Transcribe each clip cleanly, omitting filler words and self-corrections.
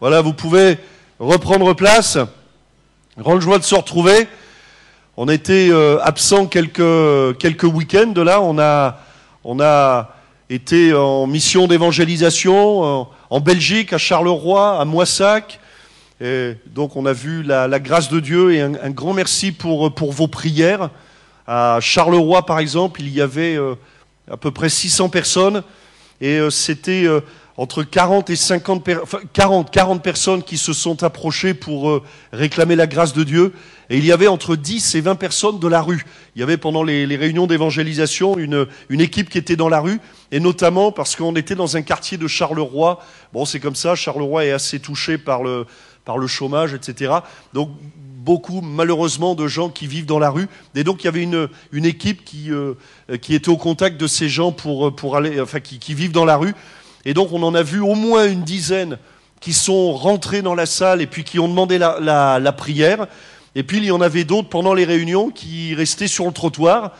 Voilà, vous pouvez reprendre place. Grande joie de se retrouver. On a été absent quelques week-ends de là. On a été en mission d'évangélisation en Belgique, à Charleroi, à Moissac. Et donc on a vu la grâce de Dieu et un grand merci pour vos prières. À Charleroi, par exemple, il y avait à peu près 600 personnes. Et c'était entre 40 et 40 personnes qui se sont approchées pour réclamer la grâce de Dieu. Et il y avait entre 10 et 20 personnes de la rue. Il y avait pendant les réunions d'évangélisation une équipe qui était dans la rue, et notamment parce qu'on était dans un quartier de Charleroi. Bon, c'est comme ça, Charleroi est assez touché par le chômage, etc. Donc, beaucoup, malheureusement, de gens qui vivent dans la rue. Et donc, il y avait une équipe qui était au contact de ces gens pour aller, enfin, qui vivent dans la rue. Et donc, on en a vu au moins une dizaine qui sont rentrés dans la salle et puis qui ont demandé la prière. Et puis, il y en avait d'autres pendant les réunions qui restaient sur le trottoir,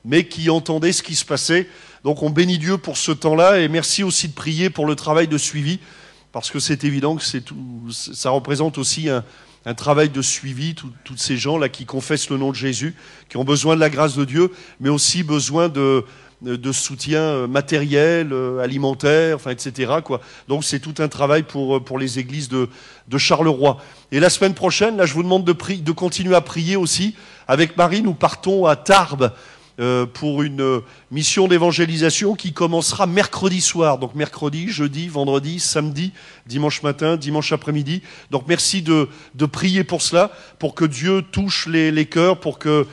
mais qui entendaient ce qui se passait. Donc, on bénit Dieu pour ce temps-là. Et merci aussi de prier pour le travail de suivi, parce que c'est évident que ça représente aussi un travail de suivi, tous ces gens-là qui confessent le nom de Jésus, qui ont besoin de la grâce de Dieu, mais aussi besoin de soutien matériel, alimentaire, enfin, etc., quoi. Donc c'est tout un travail pour les églises de Charleroi. Et la semaine prochaine, là, je vous demande de continuer à prier aussi. Avec Marie, nous partons à Tarbes pour une mission d'évangélisation qui commencera mercredi soir. Donc mercredi, jeudi, vendredi, samedi, dimanche matin, dimanche après-midi. Donc merci de prier pour cela, pour que Dieu touche les cœurs, pour que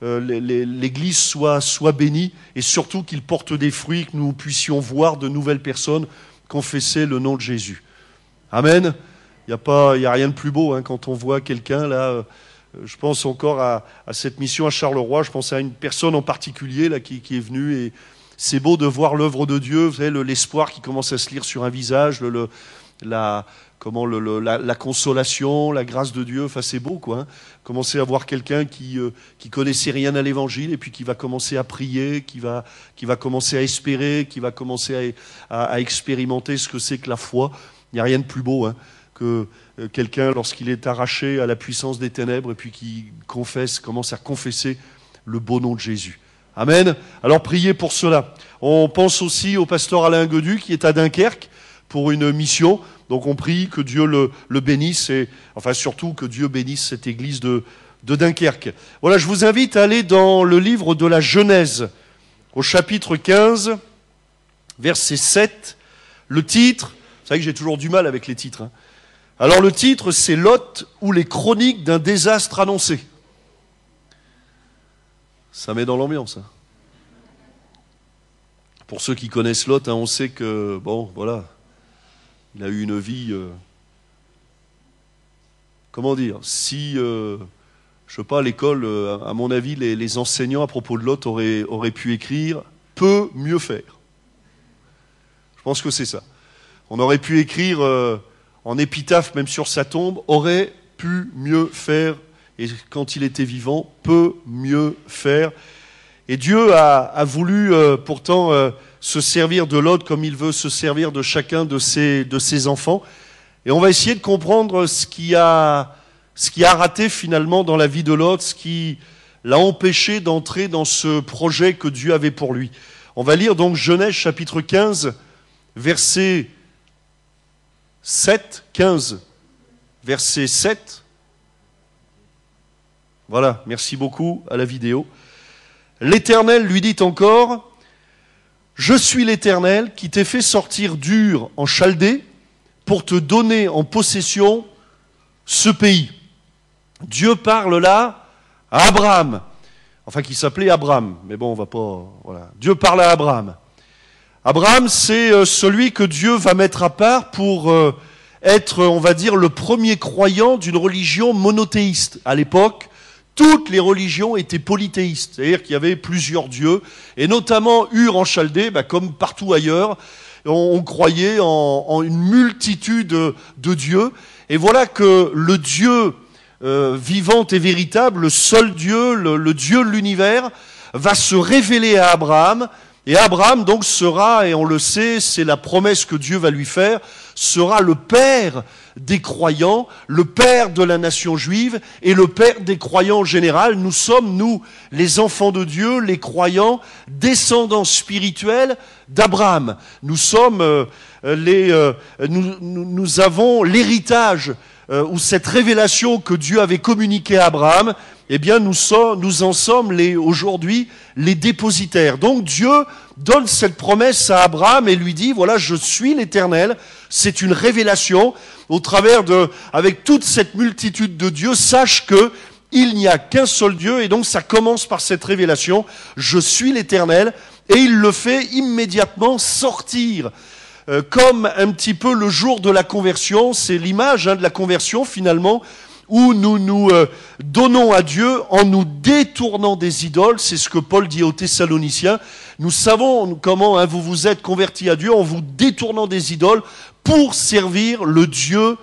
l'Église soit bénie, et surtout qu'il porte des fruits, que nous puissions voir de nouvelles personnes confesser le nom de Jésus. Amen. Il y a rien de plus beau quand on voit quelqu'un là. Je pense encore à cette mission à Charleroi. Je pense à une personne en particulier là qui est venue, et c'est beau de voir l'œuvre de Dieu. Vous savez, l'espoir qui commence à se lire sur un visage, la consolation, la grâce de Dieu. Enfin, c'est beau, quoi. Commencer à voir quelqu'un qui connaissait rien à l'Évangile et puis qui va commencer à prier, qui va commencer à espérer, qui va commencer à expérimenter ce que c'est que la foi. Il n'y a rien de plus beau que quelqu'un, lorsqu'il est arraché à la puissance des ténèbres, et puis qui commence à confesser le beau nom de Jésus. Amen. Alors priez pour cela. On pense aussi au pasteur Alain Godu qui est à Dunkerque pour une mission. Donc on prie que Dieu le bénisse, et enfin surtout que Dieu bénisse cette église de Dunkerque. Voilà, je vous invite à aller dans le livre de la Genèse, au chapitre 15, verset 7. Le titre, vous savez que j'ai toujours du mal avec les titres. Alors le titre, c'est Lot ou les chroniques d'un désastre annoncé. Ça met dans l'ambiance. Pour ceux qui connaissent Lot, on sait que, bon, voilà, il a eu une vie, comment dire, si, je sais pas, à l'école, à mon avis, les enseignants à propos de Lot auraient pu écrire « peut mieux faire ». Je pense que c'est ça. On aurait pu écrire en épitaphe, même sur sa tombe, « aurait pu mieux faire ». Et quand il était vivant, « peut mieux faire ». Et Dieu a voulu pourtant se servir de Lot comme il veut se servir de chacun de ses enfants. Et on va essayer de comprendre ce qui a raté finalement dans la vie de Lot, ce qui l'a empêché d'entrer dans ce projet que Dieu avait pour lui. On va lire donc Genèse chapitre 15, verset 7, 15, verset 7. Voilà, merci beaucoup à la vidéo. L'Éternel lui dit encore, « Je suis l'Éternel qui t'ai fait sortir d'Ur en Chaldée pour te donner en possession ce pays. » Dieu parle là à Abraham, enfin qui s'appelait Abraham, mais bon, on va pas... Voilà. Dieu parle à Abraham. Abraham, c'est celui que Dieu va mettre à part pour être, on va dire, le premier croyant d'une religion monothéiste. À l'époque, toutes les religions étaient polythéistes, c'est-à-dire qu'il y avait plusieurs dieux, et notamment Ur en Chaldée, comme partout ailleurs, on croyait en une multitude de dieux. Et voilà que le Dieu vivant et véritable, le seul Dieu, le Dieu de l'univers, va se révéler à Abraham. Et Abraham donc sera, et on le sait, c'est la promesse que Dieu va lui faire, sera le père des croyants, le père de la nation juive et le père des croyants en général. Nous sommes, nous, les enfants de Dieu, les croyants, descendants spirituels d'Abraham. Nous sommes nous avons l'héritage ou cette révélation que Dieu avait communiquée à Abraham. Eh bien, nous en sommes aujourd'hui les dépositaires. Donc Dieu donne cette promesse à Abraham et lui dit, voilà, je suis l'Éternel. C'est une révélation au travers avec toute cette multitude de dieux, sache que il n'y a qu'un seul Dieu. Et donc ça commence par cette révélation, je suis l'Éternel. Et il le fait immédiatement sortir. Comme un petit peu le jour de la conversion, c'est l'image de la conversion finalement, où nous nous donnons à Dieu en nous détournant des idoles. C'est ce que Paul dit aux Thessaloniciens. Nous savons comment vous vous êtes convertis à Dieu en vous détournant des idoles pour servir le Dieu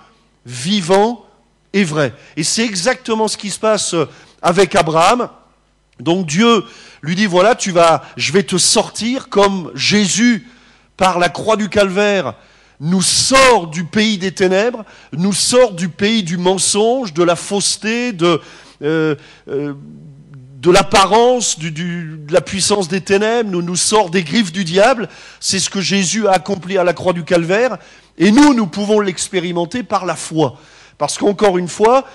vivant et vrai. Et c'est exactement ce qui se passe avec Abraham. Donc Dieu lui dit, voilà, je vais te sortir comme Jésus, par la croix du Calvaire, nous sort du pays des ténèbres, nous sort du pays du mensonge, de la fausseté, de l'apparence, de la puissance des ténèbres, nous sort des griffes du diable. C'est ce que Jésus a accompli à la croix du Calvaire. Et nous pouvons l'expérimenter par la foi. Parce qu'encore une fois,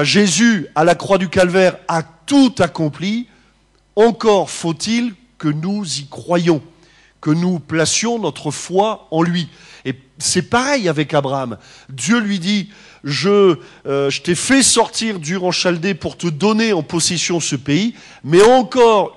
Jésus, à la croix du Calvaire, a tout accompli. Encore faut-il que nous y croyions, que nous placions notre foi en lui. Et c'est pareil avec Abraham. Dieu lui dit, je t'ai fait sortir d'Ur en Chaldée pour te donner en possession ce pays, mais encore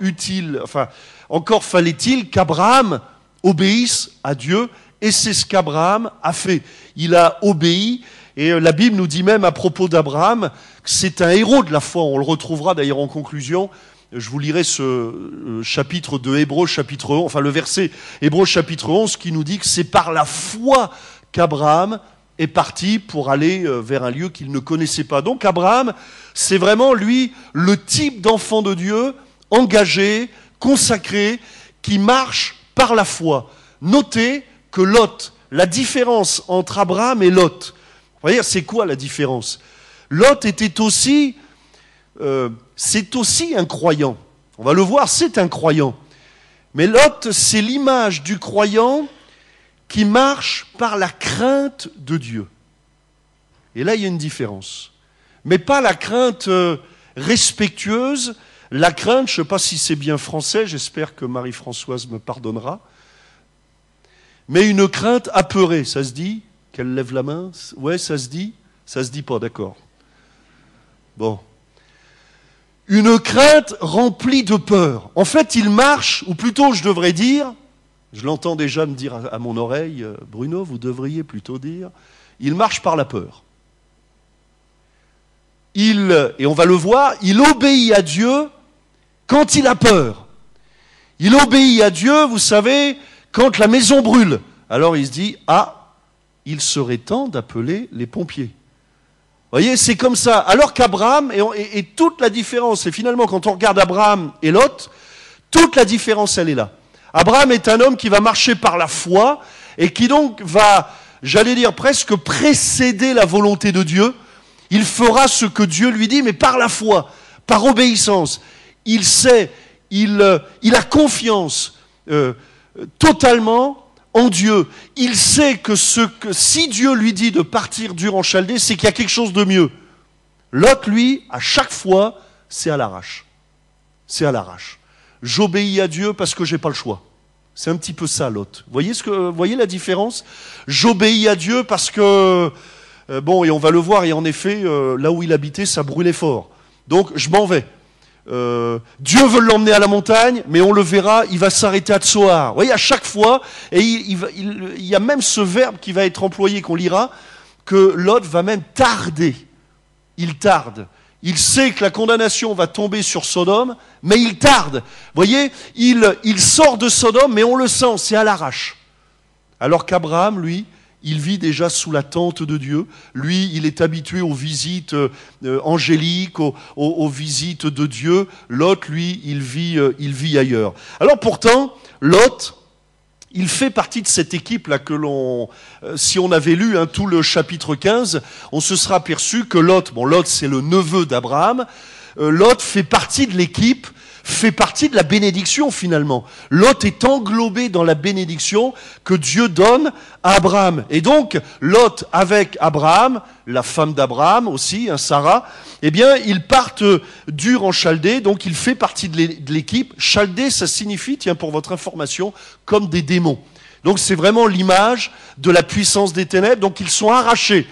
fallait-il qu'Abraham obéisse à Dieu, et c'est ce qu'Abraham a fait. Il a obéi, et la Bible nous dit même à propos d'Abraham que c'est un héros de la foi. On le retrouvera d'ailleurs en conclusion. Je vous lirai ce chapitre de Hébreux, chapitre 11, le verset Hébreux, chapitre 11, qui nous dit que c'est par la foi qu'Abraham est parti pour aller vers un lieu qu'il ne connaissait pas. Donc Abraham, c'est vraiment, lui, le type d'enfant de Dieu, engagé, consacré, qui marche par la foi. Notez que Lot, la différence entre Abraham et Lot, vous voyez, c'est quoi la différence? Lot était aussi... c'est aussi un croyant. On va le voir, c'est un croyant. Mais Lot, c'est l'image du croyant qui marche par la crainte de Dieu. Et là, il y a une différence. Mais pas la crainte respectueuse, la crainte, je ne sais pas si c'est bien français, j'espère que Marie-Françoise me pardonnera, mais une crainte apeurée, ça se dit? Qu'elle lève la main? Ouais, ça se dit? Ça se dit pas, d'accord. Bon. Une crainte remplie de peur. En fait, il marche, ou plutôt je devrais dire, je l'entends déjà me dire à mon oreille, Bruno, vous devriez plutôt dire, il marche par la peur. Et on va le voir, il obéit à Dieu quand il a peur. Il obéit à Dieu, vous savez, quand la maison brûle. Alors il se dit, il serait temps d'appeler les pompiers. Vous voyez, c'est comme ça. Alors qu'Abraham, et toute la différence, et finalement quand on regarde Abraham et Lot, toute la différence, elle est là. Abraham est un homme qui va marcher par la foi, et qui donc va, j'allais dire presque précéder la volonté de Dieu. Il fera ce que Dieu lui dit, mais par la foi, par obéissance. Il sait, il a confiance totalement en Dieu. Il sait que si Dieu lui dit de partir d'Ur en Chaldée, c'est qu'il y a quelque chose de mieux. Lot, lui, à chaque fois, c'est à l'arrache. C'est à l'arrache. J'obéis à Dieu parce que j'ai pas le choix. C'est un petit peu ça, Lot. Voyez la différence? J'obéis à Dieu parce que, et on va le voir, et en effet, là où il habitait, ça brûlait fort. Donc, je m'en vais. Dieu veut l'emmener à la montagne, mais on le verra, il va s'arrêter à Tsoar. Vous voyez, à chaque fois, et il y a même ce verbe qui va être employé, qu'on lira, que Lot va même tarder. Il tarde. Il sait que la condamnation va tomber sur Sodome, mais il tarde. Vous voyez, il sort de Sodome, mais on le sent, c'est à l'arrache. Alors qu'Abraham, lui, il vit déjà sous la tente de Dieu. Lui, il est habitué aux visites angéliques, aux visites de Dieu. Lot, lui, il vit ailleurs. Alors pourtant, Lot, il fait partie de cette équipe-là que si on avait lu tout le chapitre 15, on se sera aperçu que Lot, Lot c'est le neveu d'Abraham, Lot fait partie de l'équipe, fait partie de la bénédiction finalement. Lot est englobé dans la bénédiction que Dieu donne à Abraham. Et donc, Lot avec Abraham, la femme d'Abraham aussi, Sarah, eh bien, ils partent d'Ur en Chaldée, donc il fait partie de l'équipe. Chaldée, ça signifie, tiens, pour votre information, comme des démons. Donc c'est vraiment l'image de la puissance des ténèbres, donc ils sont arrachés.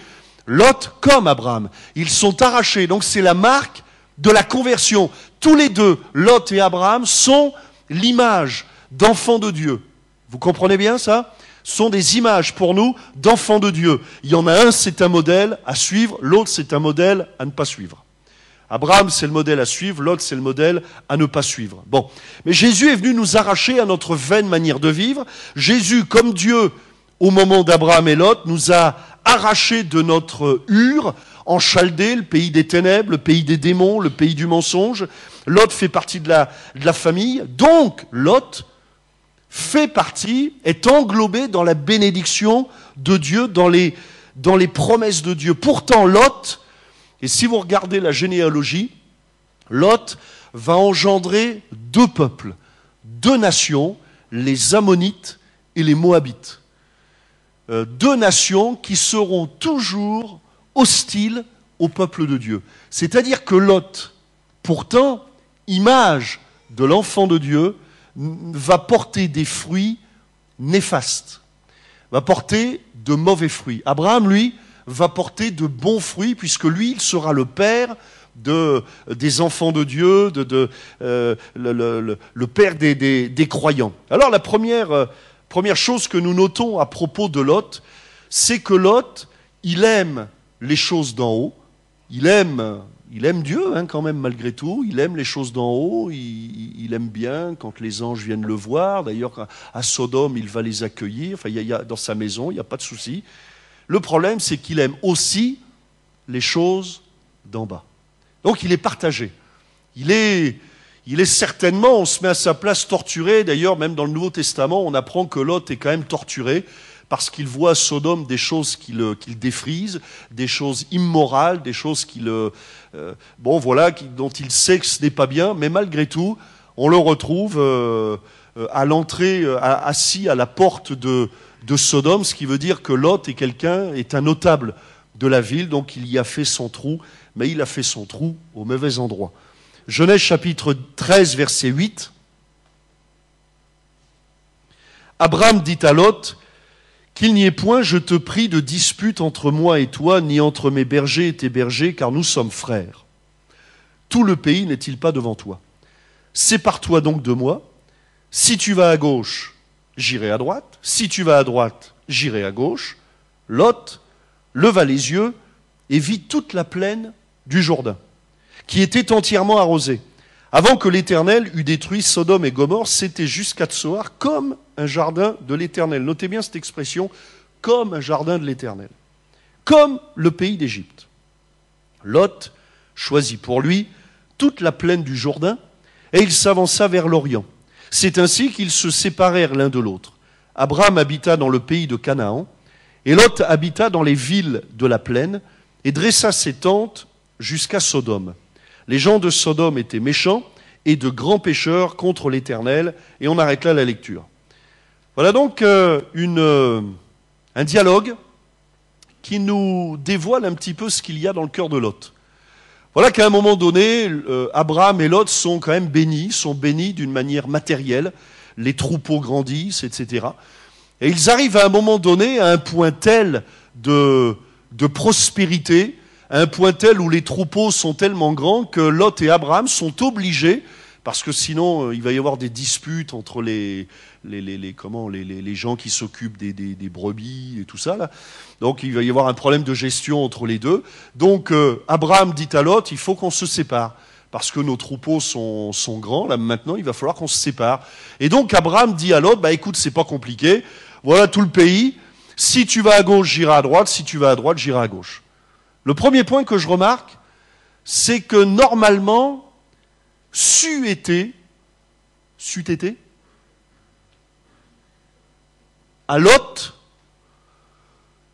Lot comme Abraham, ils sont arrachés, donc c'est la marque de la conversion. Tous les deux, Lot et Abraham, sont l'image d'enfants de Dieu. Vous comprenez bien ça ? Sont des images pour nous d'enfants de Dieu. Il y en a un, c'est un modèle à suivre, l'autre, c'est un modèle à ne pas suivre. Abraham, c'est le modèle à suivre, l'autre, c'est le modèle à ne pas suivre. Bon, mais Jésus est venu nous arracher à notre vaine manière de vivre. Jésus, comme Dieu, au moment d'Abraham et Lot, nous a arrachés de notre Ur, en Chaldée, le pays des ténèbres, le pays des démons, le pays du mensonge. Lot fait partie de la famille. Donc, Lot fait partie, est englobé dans la bénédiction de Dieu, dans les promesses de Dieu. Pourtant, Lot, et si vous regardez la généalogie, Lot va engendrer deux peuples, deux nations, les Ammonites et les Moabites. Deux nations qui seront toujours hostile au peuple de Dieu. C'est-à-dire que Lot, pourtant, image de l'enfant de Dieu, va porter des fruits néfastes, va porter de mauvais fruits. Abraham, lui, va porter de bons fruits, puisque lui, il sera le père des enfants de Dieu, le père des croyants. Alors la première chose que nous notons à propos de Lot, c'est que Lot, il aime les choses d'en haut, il aime Dieu quand même malgré tout, il aime les choses d'en haut, il aime bien quand les anges viennent le voir, d'ailleurs à Sodome il va les accueillir, enfin, dans sa maison, il n'y a pas de souci. Le problème c'est qu'il aime aussi les choses d'en bas. Donc il est partagé, il est certainement, on se met à sa place, torturé, d'ailleurs même dans le Nouveau Testament on apprend que Lot est quand même torturé, parce qu'il voit à Sodome des choses qu'il défrise, des choses immorales, des choses dont il sait que ce n'est pas bien, mais malgré tout, on le retrouve à l'entrée, assis à la porte de Sodome, ce qui veut dire que Lot est un notable de la ville, donc il y a fait son trou, mais il a fait son trou au mauvais endroit. Genèse chapitre 13, verset 8. Abraham dit à Lot, qu'il n'y ait point, je te prie, de dispute entre moi et toi, ni entre mes bergers et tes bergers, car nous sommes frères. Tout le pays n'est-il pas devant toi? Sépare-toi donc de moi. Si tu vas à gauche, j'irai à droite. Si tu vas à droite, j'irai à gauche. Lot leva les yeux et vit toute la plaine du Jourdain, qui était entièrement arrosée. Avant que l'Éternel eût détruit Sodome et Gomorrhe, c'était jusqu'à Tsoar comme un jardin de l'Éternel. Notez bien cette expression, comme un jardin de l'Éternel. Comme le pays d'Égypte. Lot choisit pour lui toute la plaine du Jourdain et il s'avança vers l'Orient. C'est ainsi qu'ils se séparèrent l'un de l'autre. Abraham habita dans le pays de Canaan et Lot habita dans les villes de la plaine et dressa ses tentes jusqu'à Sodome. Les gens de Sodome étaient méchants et de grands pécheurs contre l'Éternel. Et on arrête là la lecture. Voilà donc un dialogue qui nous dévoile un petit peu ce qu'il y a dans le cœur de Lot. Voilà qu'à un moment donné, Abraham et Lot sont quand même bénis, d'une manière matérielle. Les troupeaux grandissent, etc. Et ils arrivent à un moment donné à un point tel de prospérité, à un point tel où les troupeaux sont tellement grands que Lot et Abraham sont obligés, parce que sinon il va y avoir des disputes entre les gens qui s'occupent des brebis et tout ça, là. Donc il va y avoir un problème de gestion entre les deux. Donc Abraham dit à Lot, il faut qu'on se sépare, parce que nos troupeaux sont grands, là maintenant il va falloir qu'on se sépare. Et donc Abraham dit à Lot, écoute, c'est pas compliqué, voilà tout le pays, si tu vas à gauche, j'irai à droite, si tu vas à droite, j'irai à gauche. Le premier point que je remarque, c'est que normalement, c'eût été à Lot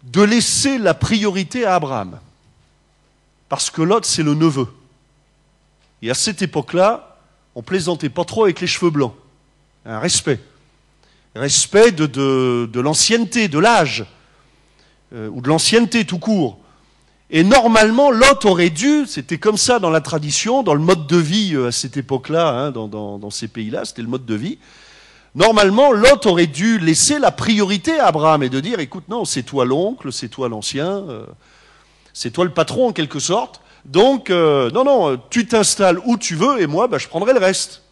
de laisser la priorité à Abraham. Parce que Lot, c'est le neveu. Et à cette époque-là, on plaisantait pas trop avec les cheveux blancs. Un respect. Respect de l'ancienneté, de l'âge, ou de l'ancienneté tout court. Et normalement, Lot aurait dû, c'était comme ça dans la tradition, dans le mode de vie à cette époque-là, hein, dans ces pays-là, c'était le mode de vie. Normalement, Lot aurait dû laisser la priorité à Abraham et de dire, écoute, non, c'est toi l'oncle, c'est toi l'ancien, c'est toi le patron en quelque sorte. Donc, non, tu t'installes où tu veux et moi, je prendrai le reste.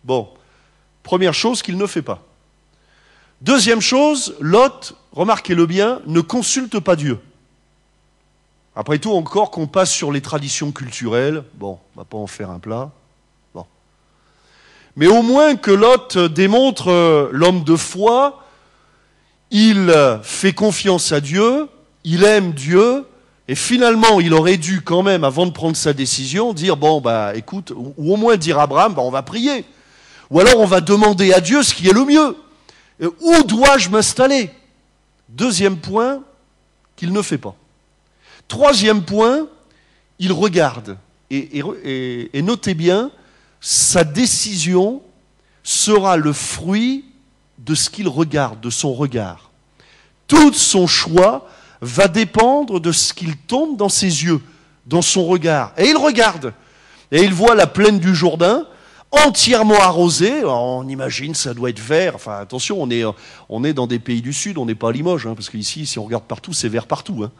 Bon, première chose qu'il ne fait pas. Deuxième chose, Lot, remarquez-le bien, ne consulte pas Dieu. Après tout, encore qu'on passe sur les traditions culturelles, bon, on va pas en faire un plat, bon. Mais au moins que Lot démontre l'homme de foi, il fait confiance à Dieu, il aime Dieu, et finalement, il aurait dû quand même, avant de prendre sa décision, dire, bon, écoute, ou au moins dire à Abraham, on va prier. Ou alors on va demander à Dieu ce qui est le mieux. Où dois-je m'installer? Deuxième point qu'il ne fait pas. Troisième point, il regarde. Et notez bien, sa décision sera le fruit de ce qu'il regarde, de son regard. Tout son choix va dépendre de ce qu'il tombe dans ses yeux, dans son regard. Et il regarde. Et il voit la plaine du Jourdain, entièrement arrosée. Alors on imagine, ça doit être vert. Enfin, attention, on est dans des pays du Sud, on n'est pas à Limoges, hein, parce qu'ici, si on regarde partout, c'est vert partout. Hein.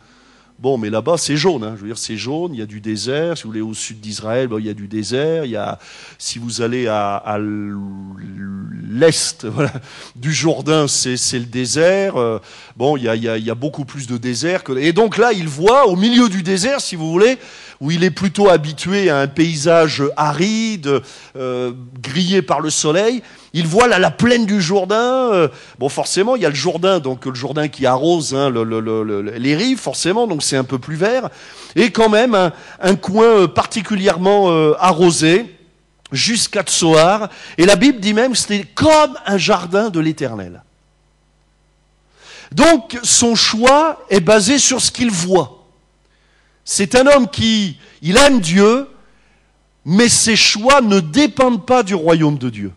Bon, mais là-bas, c'est jaune. Hein. Je veux dire, c'est jaune, il y a du désert. Si vous voulez au sud d'Israël, il y a du désert. Si vous allez à l'est voilà, du Jourdain, c'est le désert. Bon, il y a beaucoup plus de désert. Et donc là, il voit, au milieu du désert, si vous voulez, où il est plutôt habitué à un paysage aride, grillé par le soleil, il voit là la plaine du Jourdain. Bon, forcément, il y a le Jourdain, donc le Jourdain qui arrose hein, les rives, forcément, donc c'est un peu plus vert. Et quand même, un coin particulièrement arrosé, jusqu'à Tsoar. Et la Bible dit même que c'était comme un jardin de l'Éternel. Donc, son choix est basé sur ce qu'il voit. C'est un homme il aime Dieu, mais ses choix ne dépendent pas du royaume de Dieu.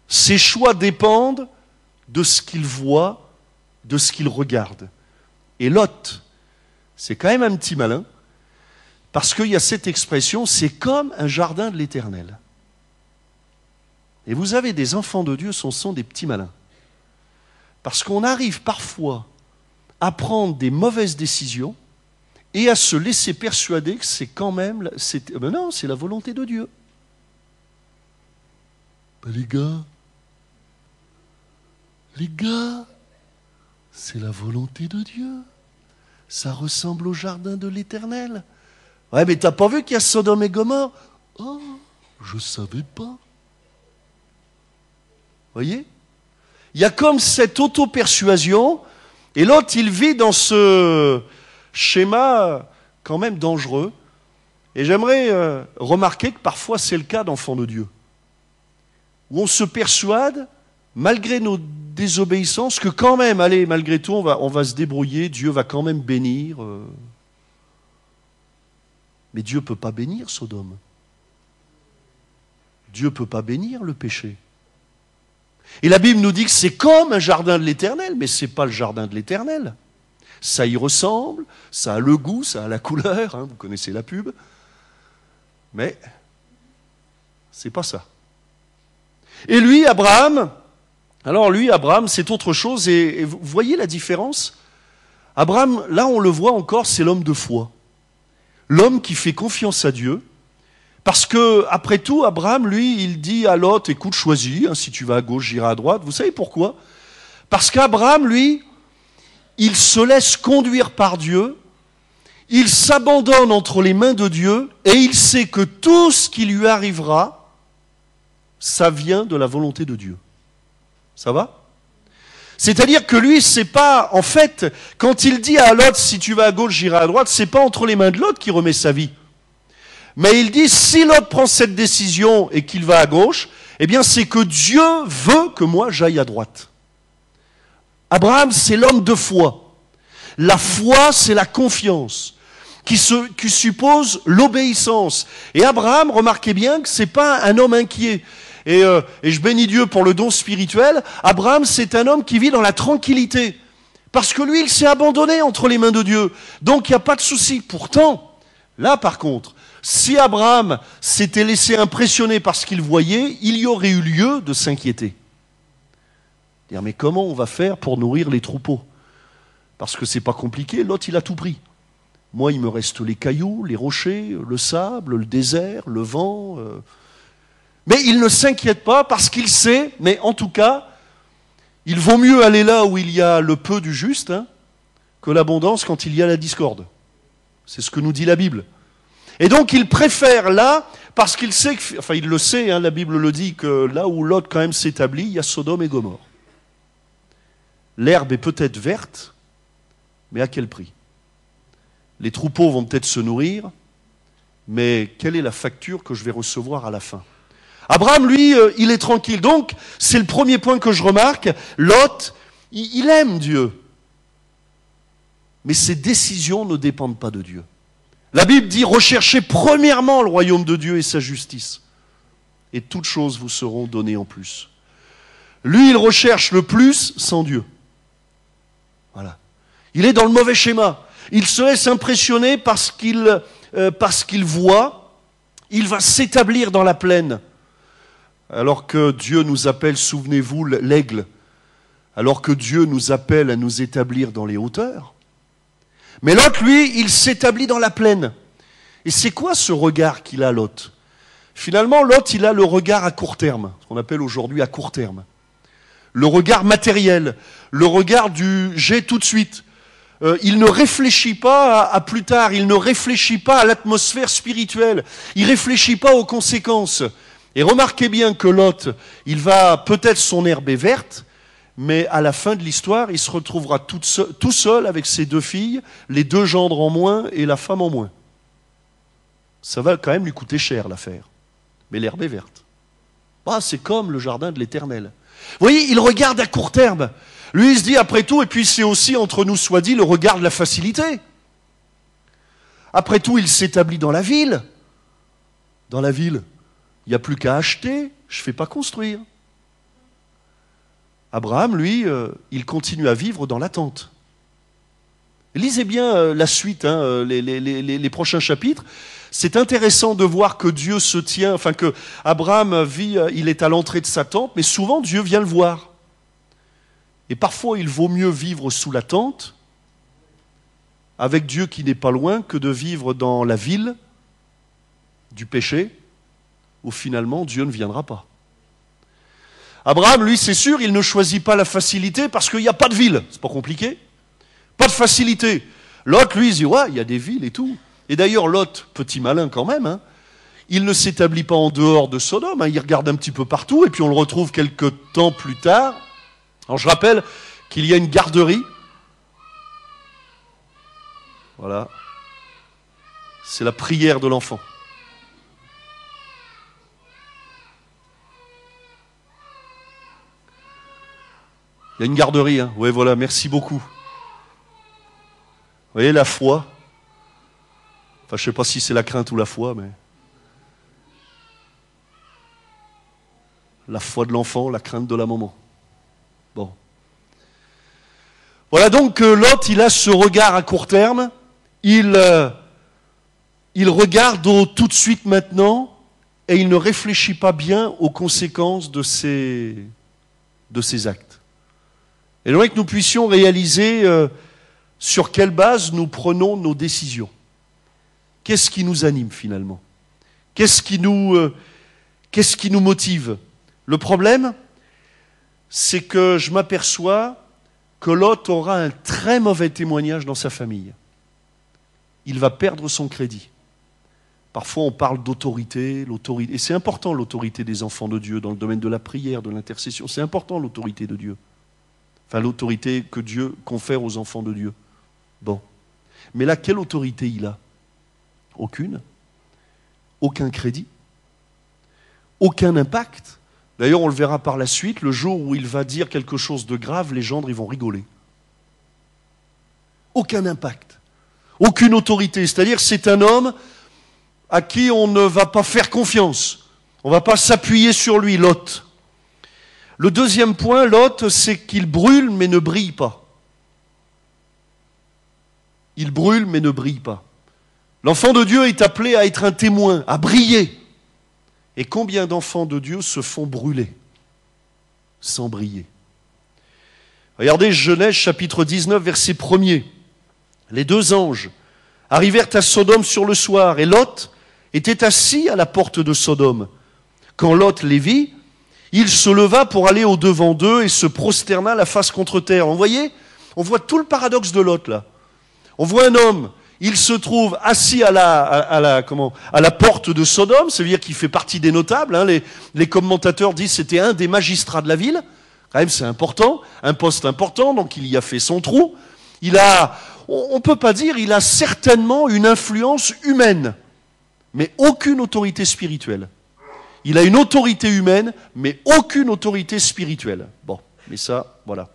Ses choix dépendent de ce qu'il voit, de ce qu'il regarde. Et Lot, c'est quand même un petit malin, parce qu'il y a cette expression, c'est comme un jardin de l'Éternel. Et vous avez des enfants de Dieu, ce sont des petits malins. Parce qu'on arrive parfois à prendre des mauvaises décisions et à se laisser persuader que c'est quand même... non, c'est la volonté de Dieu. Les gars, c'est la volonté de Dieu. Ça ressemble au jardin de l'Éternel. Ouais, mais t'as pas vu qu'il y a Sodome et Gomorrhe? Oh, je savais pas. Voyez? Il y a comme cette auto-persuasion, et l'autre, il vit dans ce schéma quand même dangereux. Et j'aimerais remarquer que parfois c'est le cas d'enfants de Dieu, où on se persuade, malgré nos désobéissances, que quand même, allez, malgré tout, on va se débrouiller, Dieu va quand même bénir. Mais Dieu ne peut pas bénir Sodome. Dieu ne peut pas bénir le péché. Et la Bible nous dit que c'est comme un jardin de l'Éternel, mais ce n'est pas le jardin de l'Éternel. Ça y ressemble, ça a le goût, ça a la couleur, hein, vous connaissez la pub. Mais c'est pas ça. Et lui, Abraham, c'est autre chose. Et vous voyez la différence? Abraham, là on le voit encore, c'est l'homme de foi. L'homme qui fait confiance à Dieu. Parce que, après tout, Abraham, lui, il dit à Lot, écoute, choisis, hein, si tu vas à gauche, j'irai à droite. Vous savez pourquoi? Parce qu'Abraham, lui, il se laisse conduire par Dieu, il s'abandonne entre les mains de Dieu, et il sait que tout ce qui lui arrivera, ça vient de la volonté de Dieu. Ça va? C'est-à-dire que lui, c'est pas, en fait, quand il dit à Lot, si tu vas à gauche, j'irai à droite, c'est pas entre les mains de Lot qu'il remet sa vie. Mais il dit, si Lot prend cette décision et qu'il va à gauche, eh bien c'est que Dieu veut que moi j'aille à droite. Abraham, c'est l'homme de foi. La foi, c'est la confiance qui suppose l'obéissance. Et Abraham, remarquez bien que c'est pas un homme inquiet. Et je bénis Dieu pour le don spirituel. Abraham, c'est un homme qui vit dans la tranquillité. Parce que lui, il s'est abandonné entre les mains de Dieu. Donc, il n'y a pas de souci. Pourtant, là, par contre, si Abraham s'était laissé impressionner par ce qu'il voyait, il y aurait eu lieu de s'inquiéter. Dire, mais comment on va faire pour nourrir les troupeaux? Parce que c'est pas compliqué, Lot, il a tout pris. Moi, il me reste les cailloux, les rochers, le sable, le désert, le vent. Mais il ne s'inquiète pas parce qu'il sait, mais en tout cas, il vaut mieux aller là où il y a le peu du juste que l'abondance quand il y a la discorde. C'est ce que nous dit la Bible. Et donc il préfère là, parce qu'il sait, enfin il le sait, la Bible le dit, que là où Lot quand même s'établit, il y a Sodome et Gomorrhe. L'herbe est peut-être verte, mais à quel prix? Les troupeaux vont peut-être se nourrir, mais quelle est la facture que je vais recevoir à la fin? Abraham, lui, il est tranquille. Donc, c'est le premier point que je remarque. Lot, il aime Dieu. Mais ses décisions ne dépendent pas de Dieu. La Bible dit, recherchez premièrement le royaume de Dieu et sa justice. Et toutes choses vous seront données en plus. Lui, il recherche le plus sans Dieu. Voilà. Il est dans le mauvais schéma. Il se laisse impressionner parce qu'il voit. Il va s'établir dans la plaine. Alors que Dieu nous appelle, souvenez-vous, l'aigle. Alors que Dieu nous appelle à nous établir dans les hauteurs. Mais Lot, lui, il s'établit dans la plaine. Et c'est quoi ce regard qu'il a, Lot? Finalement, Lot, il a le regard à court terme, ce qu'on appelle aujourd'hui à court terme. Le regard matériel, le regard du j'ai tout de suite. Il ne réfléchit pas à plus tard, il ne réfléchit pas à l'atmosphère spirituelle, il ne réfléchit pas aux conséquences. Et remarquez bien que Lot, il va, peut-être son herbe est verte, mais à la fin de l'histoire, il se retrouvera tout seul avec ses 2 filles, les 2 gendres en moins et la femme en moins. Ça va quand même lui coûter cher l'affaire. Mais l'herbe est verte. C'est comme le jardin de l'Éternel. Vous voyez, il regarde à court terme. Lui, il se dit après tout, et puis c'est aussi, entre nous soit dit, le regard de la facilité. Après tout, il s'établit dans la ville. Dans la ville, il n'y a plus qu'à acheter, je ne fais pas construire. Abraham, lui, il continue à vivre dans l'attente. Lisez bien la suite, les prochains chapitres. C'est intéressant de voir que Dieu se tient, enfin que Abraham vit, il est à l'entrée de sa tente, mais souvent Dieu vient le voir. Et parfois, il vaut mieux vivre sous la tente, avec Dieu qui n'est pas loin, que de vivre dans la ville du péché, où finalement Dieu ne viendra pas. Abraham, lui, c'est sûr, il ne choisit pas la facilité parce qu'il n'y a pas de ville. C'est pas compliqué. Pas de facilité. Lot, lui, il dit, ouais, il y a des villes et tout. Et d'ailleurs, Lot, petit malin quand même, il ne s'établit pas en dehors de Sodome, il regarde un petit peu partout, et puis on le retrouve quelques temps plus tard. Alors je rappelle qu'il y a une garderie. Voilà. C'est la prière de l'enfant. Il y a une garderie, Oui, voilà, merci beaucoup. Vous voyez, la foi. Enfin, je ne sais pas si c'est la crainte ou la foi, mais... La foi de l'enfant, la crainte de la maman. Bon. Voilà donc Lot, il a ce regard à court terme. Il regarde au tout de suite maintenant et il ne réfléchit pas bien aux conséquences de ses actes. Et j'aimerais que nous puissions réaliser sur quelle base nous prenons nos décisions. Qu'est-ce qui nous anime finalement? Qu'est-ce qui nous motive? Le problème, c'est que je m'aperçois que Lot aura un très mauvais témoignage dans sa famille. Il va perdre son crédit. Parfois, on parle d'autorité, et c'est important l'autorité des enfants de Dieu dans le domaine de la prière, de l'intercession. C'est important l'autorité de Dieu. Enfin, l'autorité que Dieu confère aux enfants de Dieu. Bon. Mais là, quelle autorité il a? Aucune. Aucun crédit. Aucun impact. D'ailleurs, on le verra par la suite, le jour où il va dire quelque chose de grave, les gens ils vont rigoler. Aucun impact, aucune autorité. C'est-à-dire c'est un homme à qui on ne va pas faire confiance. On ne va pas s'appuyer sur lui, Lot. Le deuxième point, Lot, c'est qu'il brûle mais ne brille pas. Il brûle mais ne brille pas. L'enfant de Dieu est appelé à être un témoin, à briller. Et combien d'enfants de Dieu se font brûler sans briller? Regardez Genèse chapitre 19, verset 1er. Les deux anges arrivèrent à Sodome sur le soir, et Lot était assis à la porte de Sodome. Quand Lot les vit, il se leva pour aller au-devant d'eux et se prosterna la face contre terre. Vous voyez? On voit tout le paradoxe de Lot là. On voit un homme, il se trouve assis à la porte de Sodome, ça veut dire qu'il fait partie des notables. Hein. Les commentateurs disent que c'était un des magistrats de la ville. Quand même, c'est important, un poste important, donc il y a fait son trou. On ne peut pas dire, il a certainement une influence humaine, mais aucune autorité spirituelle. Il a une autorité humaine, mais aucune autorité spirituelle. Bon, mais ça, voilà.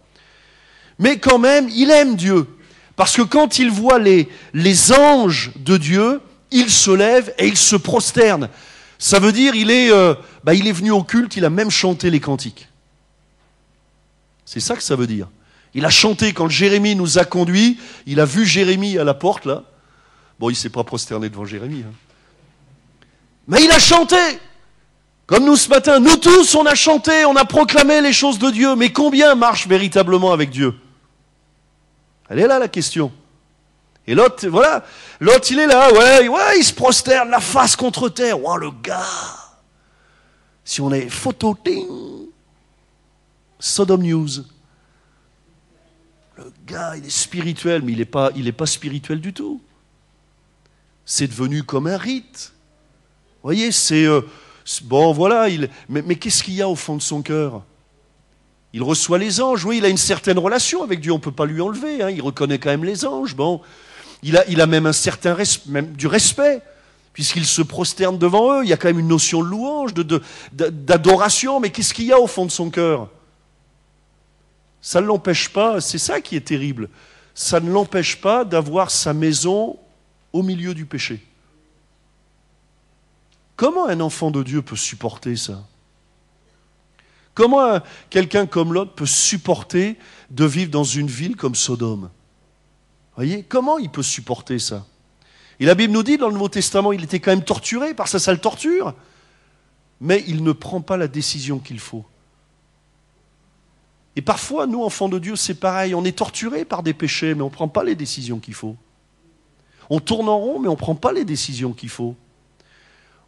Mais quand même, il aime Dieu. Parce que quand il voit les anges de Dieu, il se lève et il se prosterne. Ça veut dire il est venu au culte, il a même chanté les cantiques. C'est ça que ça veut dire. Il a chanté quand Jérémie nous a conduits, il a vu Jérémie à la porte là. Bon, il ne s'est pas prosterné devant Jérémie. Hein. Mais il a chanté. Comme nous ce matin, nous tous on a chanté, on a proclamé les choses de Dieu. Mais combien marchent véritablement avec Dieu? Elle est là la question. Et Lot, voilà, Lot il est là, ouais, il se prosterne la face contre terre. Ouais, le gars. Si on est photo, ting, Sodom News. Le gars, il est spirituel, mais il est pas spirituel du tout. C'est devenu comme un rite. Vous voyez, bon, voilà, mais qu'est-ce qu'il y a au fond de son cœur? Il reçoit les anges, oui, il a une certaine relation avec Dieu, on ne peut pas lui enlever, hein, il reconnaît quand même les anges, bon. Il a même un certain du respect, puisqu'il se prosterne devant eux, il y a quand même une notion de louange, d'adoration, mais qu'est-ce qu'il y a au fond de son cœur? Ça ne l'empêche pas, c'est ça qui est terrible, ça ne l'empêche pas d'avoir sa maison au milieu du péché. Comment un enfant de Dieu peut supporter ça? Comment quelqu'un comme Lot peut supporter de vivre dans une ville comme Sodome? Voyez, comment il peut supporter ça? Et la Bible nous dit, dans le Nouveau Testament, il était quand même torturé par sa sale torture, mais il ne prend pas la décision qu'il faut. Et parfois, nous, enfants de Dieu, c'est pareil, on est torturé par des péchés, mais on ne prend pas les décisions qu'il faut. On tourne en rond, mais on ne prend pas les décisions qu'il faut.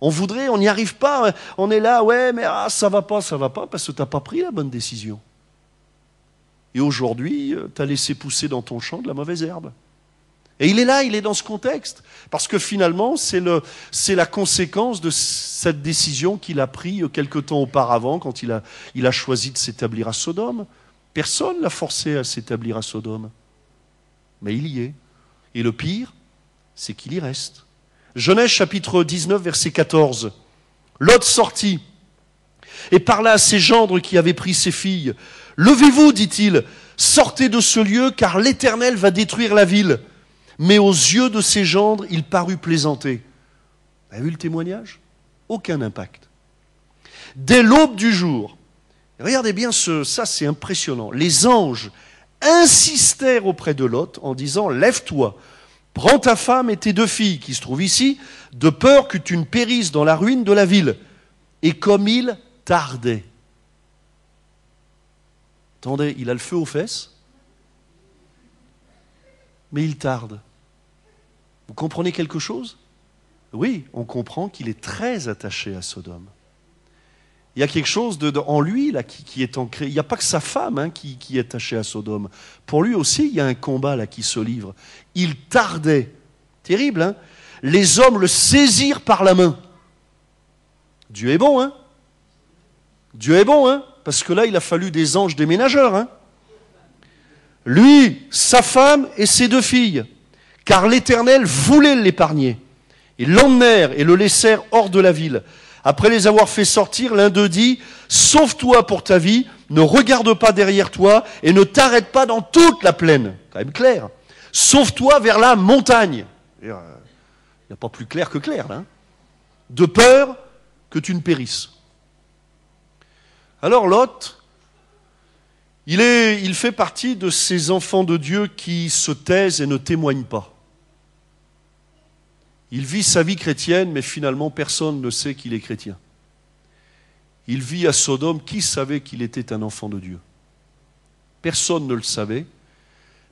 On voudrait, on n'y arrive pas, on est là, ouais, mais ça va pas, parce que tu n'as pas pris la bonne décision. Et aujourd'hui, tu as laissé pousser dans ton champ de la mauvaise herbe. Et il est là, il est dans ce contexte, parce que finalement, c'est la conséquence de cette décision qu'il a prise quelque temps auparavant, quand il a choisi de s'établir à Sodome. Personne ne l'a forcé à s'établir à Sodome. Mais il y est. Et le pire, c'est qu'il y reste. Genèse chapitre 19, verset 14. Lot sortit et parla à ses gendres qui avaient pris ses filles. « Levez-vous, dit-il, sortez de ce lieu, car l'Éternel va détruire la ville. » Mais aux yeux de ses gendres, il parut plaisanter. Vous avez vu le témoignage? Aucun impact. Dès l'aube du jour, regardez bien ça c'est impressionnant, les anges insistèrent auprès de Lot en disant « Lève-toi, prends ta femme et tes deux filles qui se trouvent ici, de peur que tu ne périsses dans la ruine de la ville. » Et comme il tardait. Attendez, il a le feu aux fesses, mais il tarde. Vous comprenez quelque chose? Oui, on comprend qu'il est très attaché à Sodome. Il y a quelque chose en lui là, qui est ancré. Il n'y a pas que sa femme qui est attachée à Sodome. Pour lui aussi, il y a un combat là, qui se livre. Il tardait. Terrible, hein? Les hommes le saisirent par la main. Dieu est bon, hein? Dieu est bon, hein? Parce que là, il a fallu des anges déménageurs, hein? Lui, sa femme et ses deux filles, car l'Éternel voulait l'épargner. Ils l'emmenèrent et le laissèrent hors de la ville. Après les avoir fait sortir, l'un d'eux dit, sauve-toi pour ta vie, ne regarde pas derrière toi et ne t'arrête pas dans toute la plaine. Quand même clair. Sauve-toi vers la montagne. Il n'y a pas plus clair que clair, là. Hein. De peur que tu ne périsses. Alors Lot, il fait partie de ces enfants de Dieu qui se taisent et ne témoignent pas. Il vit sa vie chrétienne, mais finalement personne ne sait qu'il est chrétien. Il vit à Sodome, qui savait qu'il était un enfant de Dieu? Personne ne le savait,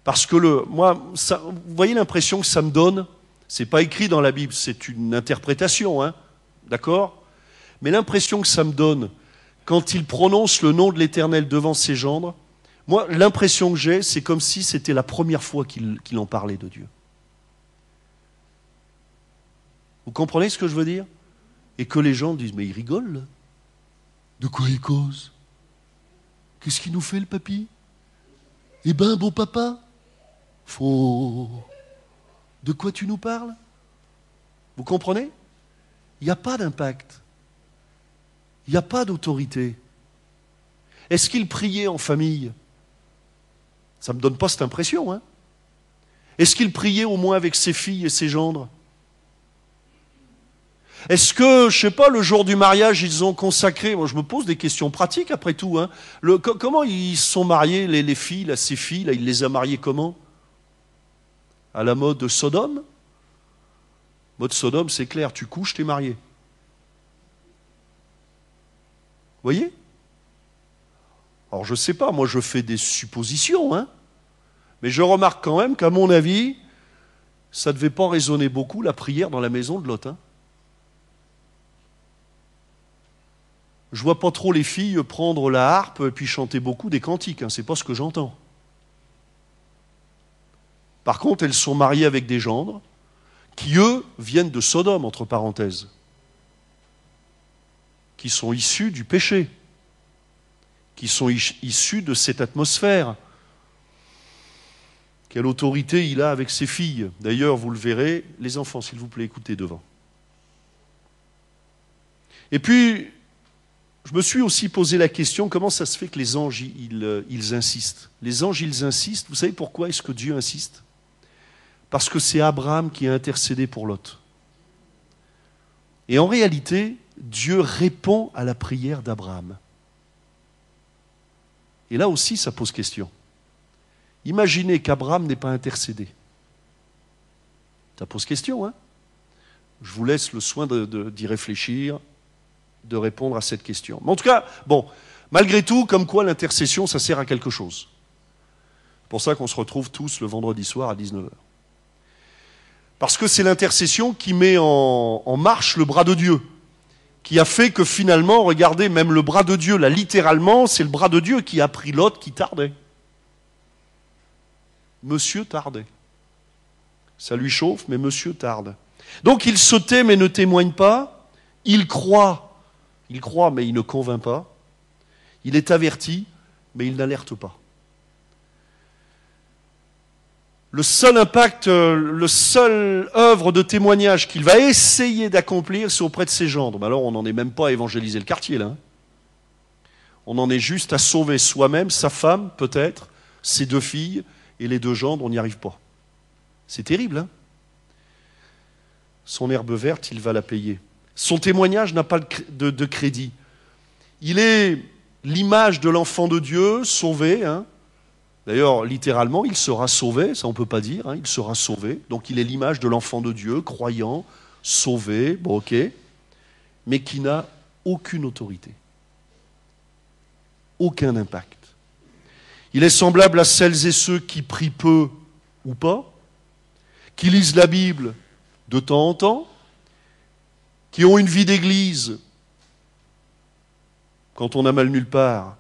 parce que vous voyez l'impression que ça me donne, c'est pas écrit dans la Bible, c'est une interprétation, hein, d'accord? Mais l'impression que ça me donne, quand il prononce le nom de l'Éternel devant ses gendres, moi, l'impression que j'ai, c'est comme si c'était la première fois qu'il en parlait de Dieu. Vous comprenez ce que je veux dire? Et que les gens disent, mais il rigole, là. De quoi il cause? Qu'est-ce qu'il nous fait, le papy? Eh ben, beau papa, de quoi tu nous parles? Vous comprenez? Il n'y a pas d'impact. Il n'y a pas d'autorité. Est-ce qu'il priait en famille? Ça ne me donne pas cette impression, hein? Est-ce qu'il priait au moins avec ses filles et ses gendres? Est-ce que, je ne sais pas, le jour du mariage, ils ont consacré... Moi, je me pose des questions pratiques, après tout. Hein. Comment ils se sont mariés, les filles, là, ces filles, là, il les a mariées comment? À la mode de Sodome? Mode Sodome, c'est clair, tu couches, t'es marié. Vous voyez? Alors, je ne sais pas, moi, je fais des suppositions, hein. Mais je remarque quand même qu'à mon avis, ça ne devait pas résonner beaucoup, la prière dans la maison de Lot, hein. Je vois pas trop les filles prendre la harpe et puis chanter beaucoup des cantiques, hein, c'est pas ce que j'entends. Par contre, elles sont mariées avec des gendres qui, eux, viennent de Sodome, entre parenthèses, qui sont issus du péché, qui sont issus de cette atmosphère. Quelle autorité il a avec ses filles? D'ailleurs, vous le verrez, les enfants, s'il vous plaît, écoutez devant. Et puis, je me suis aussi posé la question, comment ça se fait que les anges, ils insistent? Les anges, ils insistent. Vous savez pourquoi est-ce que Dieu insiste? Parce que c'est Abraham qui a intercédé pour Lot. Et en réalité, Dieu répond à la prière d'Abraham. Et là aussi, ça pose question. Imaginez qu'Abraham n'ait pas intercédé. Ça pose question, hein? Je vous laisse le soin d'y réfléchir, de répondre à cette question. Mais en tout cas, bon, malgré tout, comme quoi l'intercession, ça sert à quelque chose. C'est pour ça qu'on se retrouve tous le vendredi soir à 19h. Parce que c'est l'intercession qui met en marche le bras de Dieu, qui a fait que finalement, regardez, même le bras de Dieu, là, littéralement, c'est le bras de Dieu qui a pris Lot qui tardait. Monsieur tardait. Ça lui chauffe, mais monsieur tarde. Donc il se tait mais ne témoigne pas, il croit, mais il ne convainc pas. Il est averti, mais il n'alerte pas. Le seul impact, le seul œuvre de témoignage qu'il va essayer d'accomplir, c'est auprès de ses gendres. Mais alors, on n'en est même pas à évangéliser le quartier, là. On en est juste à sauver soi-même, sa femme, peut-être, ses 2 filles, et les 2 gendres, on n'y arrive pas. C'est terrible, hein? Son herbe verte, il va la payer. Son témoignage n'a pas de crédit. Il est l'image de l'enfant de Dieu, sauvé. Hein. D'ailleurs, littéralement, il sera sauvé, ça on ne peut pas dire, hein, il sera sauvé. Donc il est l'image de l'enfant de Dieu, croyant, sauvé, bon ok, mais qui n'a aucune autorité. Aucun impact. Il est semblable à celles et ceux qui prient peu ou pas, qui lisent la Bible de temps en temps, qui ont une vie d'église quand on a mal nulle part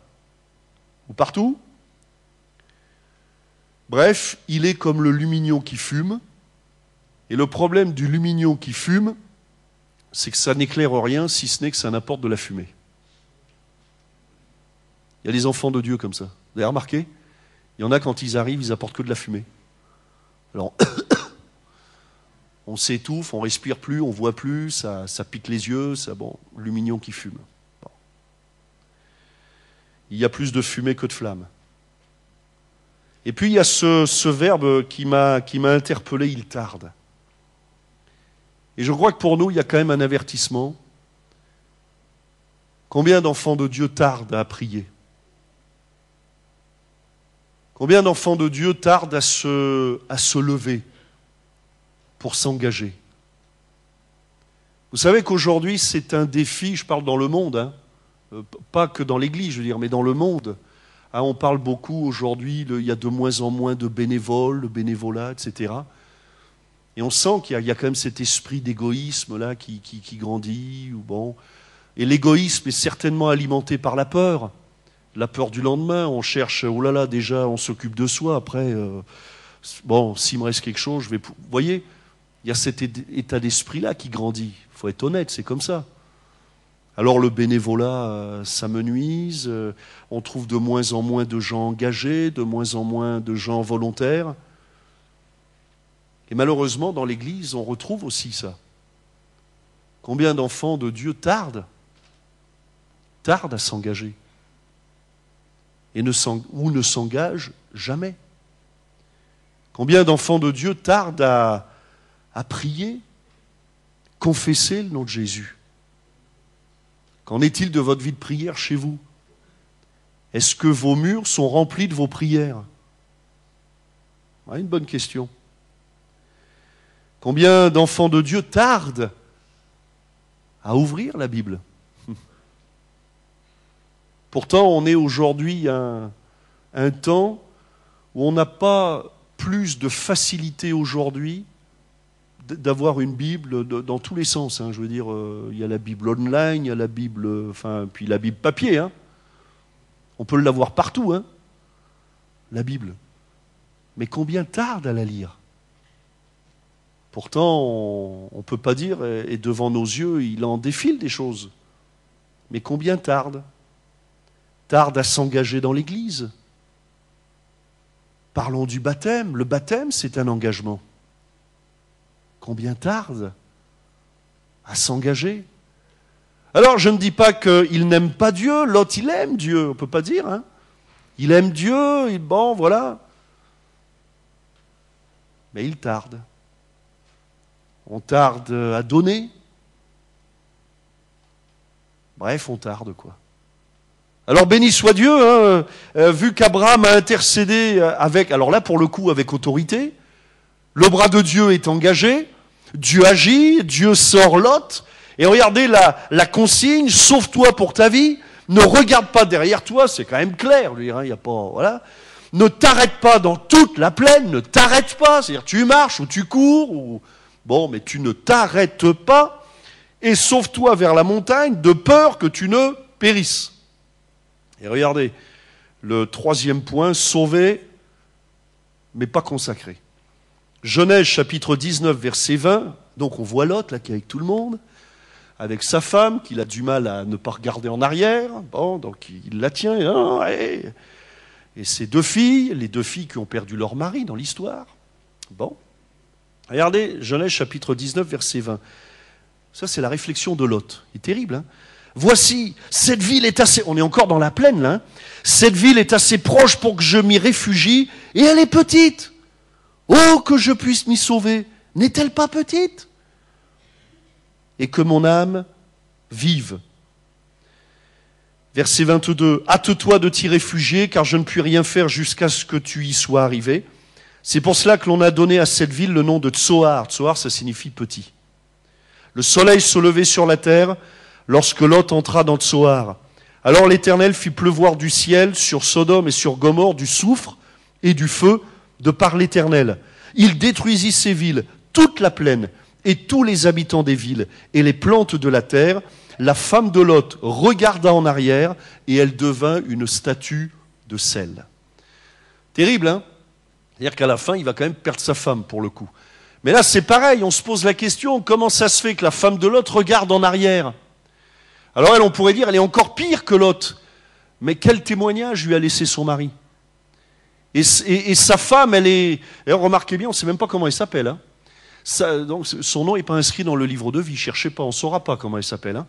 ou partout. Bref, il est comme le lumignon qui fume. Et le problème du lumignon qui fume, c'est que ça n'éclaire rien si ce n'est que ça n'apporte de la fumée. Il y a des enfants de Dieu comme ça. Vous avez remarqué? Il y en a quand ils arrivent, ils apportent que de la fumée. Alors, On s'étouffe, on respire plus, on voit plus, ça pique les yeux, l'humignon qui fume. Bon. Il y a plus de fumée que de flamme. Et puis il y a ce verbe qui m'a interpellé, il tarde. Et je crois que pour nous, il y a quand même un avertissement. Combien d'enfants de Dieu tardent à prier? Combien d'enfants de Dieu tardent à se lever pour s'engager? Vous savez qu'aujourd'hui, c'est un défi, je parle dans le monde, hein, pas que dans l'Église, je veux dire, mais dans le monde. Hein, on parle beaucoup aujourd'hui, il y a de moins en moins de bénévoles, de bénévolat, etc. Et on sent qu'il y a quand même cet esprit d'égoïsme là qui grandit. Bon. Et l'égoïsme est certainement alimenté par la peur du lendemain. On cherche, oh là là, déjà on s'occupe de soi, après, s'il me reste quelque chose, je vais... Vous voyez, il y a cet état d'esprit-là qui grandit. Il faut être honnête, c'est comme ça. Alors le bénévolat, ça me nuise, on trouve de moins en moins de gens engagés, de moins en moins de gens volontaires. Et malheureusement, dans l'Église, on retrouve aussi ça. Combien d'enfants de Dieu tardent à s'engager ou ne s'engagent jamais? Combien d'enfants de Dieu tardent à prier, confesser le nom de Jésus? Qu'en est-il de votre vie de prière chez vous? Est-ce que vos murs sont remplis de vos prières? Une bonne question. Combien d'enfants de Dieu tardent à ouvrir la Bible? Pourtant, on est aujourd'hui à un temps où on n'a pas plus de facilité aujourd'hui d'avoir une Bible dans tous les sens. Hein. Je veux dire, il y a la Bible online, il y a la Bible, puis la Bible papier. Hein. On peut l'avoir partout, hein, la Bible. Mais combien tardent à la lire? Pourtant, on ne peut pas dire, et devant nos yeux, il en défile des choses. Mais combien tardent à s'engager dans l'Église? Parlons du baptême. Le baptême, c'est un engagement. Combien tardent à s'engager? Alors, je ne dis pas qu'il n'aime pas Dieu. Lot, il aime Dieu. On ne peut pas dire. Hein. Il aime Dieu. Bon, voilà. Mais il tarde. On tarde à donner. Bref, on tarde, quoi. Alors béni soit Dieu, hein, vu qu'Abraham a intercédé avec, alors là pour le coup avec autorité, le bras de Dieu est engagé, Dieu agit, Dieu sort Lot, et regardez la consigne, sauve-toi pour ta vie, ne regarde pas derrière toi, c'est quand même clair, lui, hein, y a pas, voilà. Ne t'arrête pas dans toute la plaine, ne t'arrête pas, c'est-à-dire tu marches ou tu cours, ou bon, mais tu ne t'arrêtes pas, et sauve-toi vers la montagne de peur que tu ne périsses. Et regardez, le troisième point, sauvé, mais pas consacré. Genèse chapitre 19, verset 20, donc on voit Lot, là, qui est avec tout le monde, avec sa femme, qu'il a du mal à ne pas regarder en arrière, bon, donc il la tient, et ses deux filles, les deux filles qui ont perdu leur mari dans l'histoire. Bon, regardez, Genèse chapitre 19, verset 20. Ça, c'est la réflexion de Lot. Il est terrible, hein. Voici, cette ville est assez... On est encore dans la plaine, là. Hein. Cette ville est assez proche pour que je m'y réfugie, et elle est petite. Oh, que je puisse m'y sauver. N'est-elle pas petite? Et que mon âme vive. Verset 22. Hâte-toi de t'y réfugier, car je ne puis rien faire jusqu'à ce que tu y sois arrivé. C'est pour cela que l'on a donné à cette ville le nom de Tsoar. Tsoar, ça signifie petit. Le soleil se levait sur la terre, lorsque Lot entra dans Tsoar. Alors l'Éternel fit pleuvoir du ciel sur Sodome et sur Gomorrhe du soufre et du feu de par l'Éternel. Il détruisit ces villes, toute la plaine, et tous les habitants des villes, et les plantes de la terre. La femme de Lot regarda en arrière, et elle devint une statue de sel. Terrible, hein? C'est-à-dire qu'à la fin, il va quand même perdre sa femme, pour le coup. Mais là, c'est pareil, on se pose la question, comment ça se fait que la femme de Lot regarde en arrière? Alors elle, on pourrait dire, elle est encore pire que Lot. Mais quel témoignage lui a laissé son mari? Et sa femme, elle est... Et remarquez bien, on ne sait même pas comment elle s'appelle. Hein. Donc, son nom n'est pas inscrit dans le livre de vie. Cherchez pas, on ne saura pas comment elle s'appelle. Hein.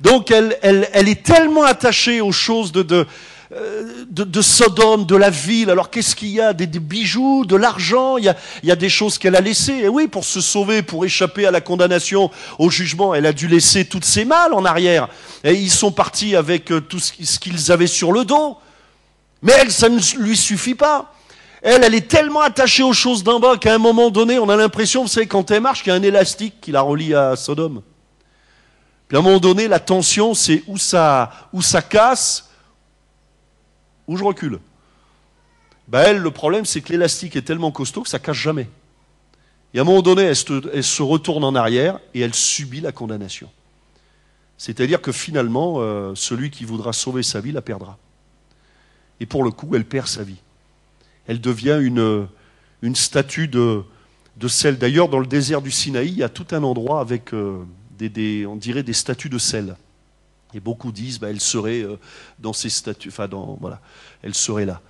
Donc elle est tellement attachée aux choses de Sodome, de la ville. Alors qu'est-ce qu'il y a? Des bijoux, de l'argent, il y a des choses qu'elle a laissées. Et oui, pour se sauver, pour échapper à la condamnation, au jugement, elle a dû laisser toutes ses malles en arrière. Et ils sont partis avec tout ce qu'ils avaient sur le dos. Mais elle, ça ne lui suffit pas. Elle est tellement attachée aux choses d'en bas qu'à un moment donné, on a l'impression, vous savez, quand elle marche, qu'il y a un élastique qui la relie à Sodome. Puis à un moment donné, la tension, c'est où ça casse, où je recule. Ben elle, le problème, c'est que l'élastique est tellement costaud que ça casse jamais. Et à un moment donné, elle se retourne en arrière et elle subit la condamnation. C'est-à-dire que finalement, celui qui voudra sauver sa vie la perdra. Et pour le coup, elle perd sa vie. Elle devient une statue de sel. D'ailleurs, dans le désert du Sinaï, il y a tout un endroit avec on dirait des statues de sel. Et beaucoup disent, elle serait dans ces statues, voilà, elle serait là,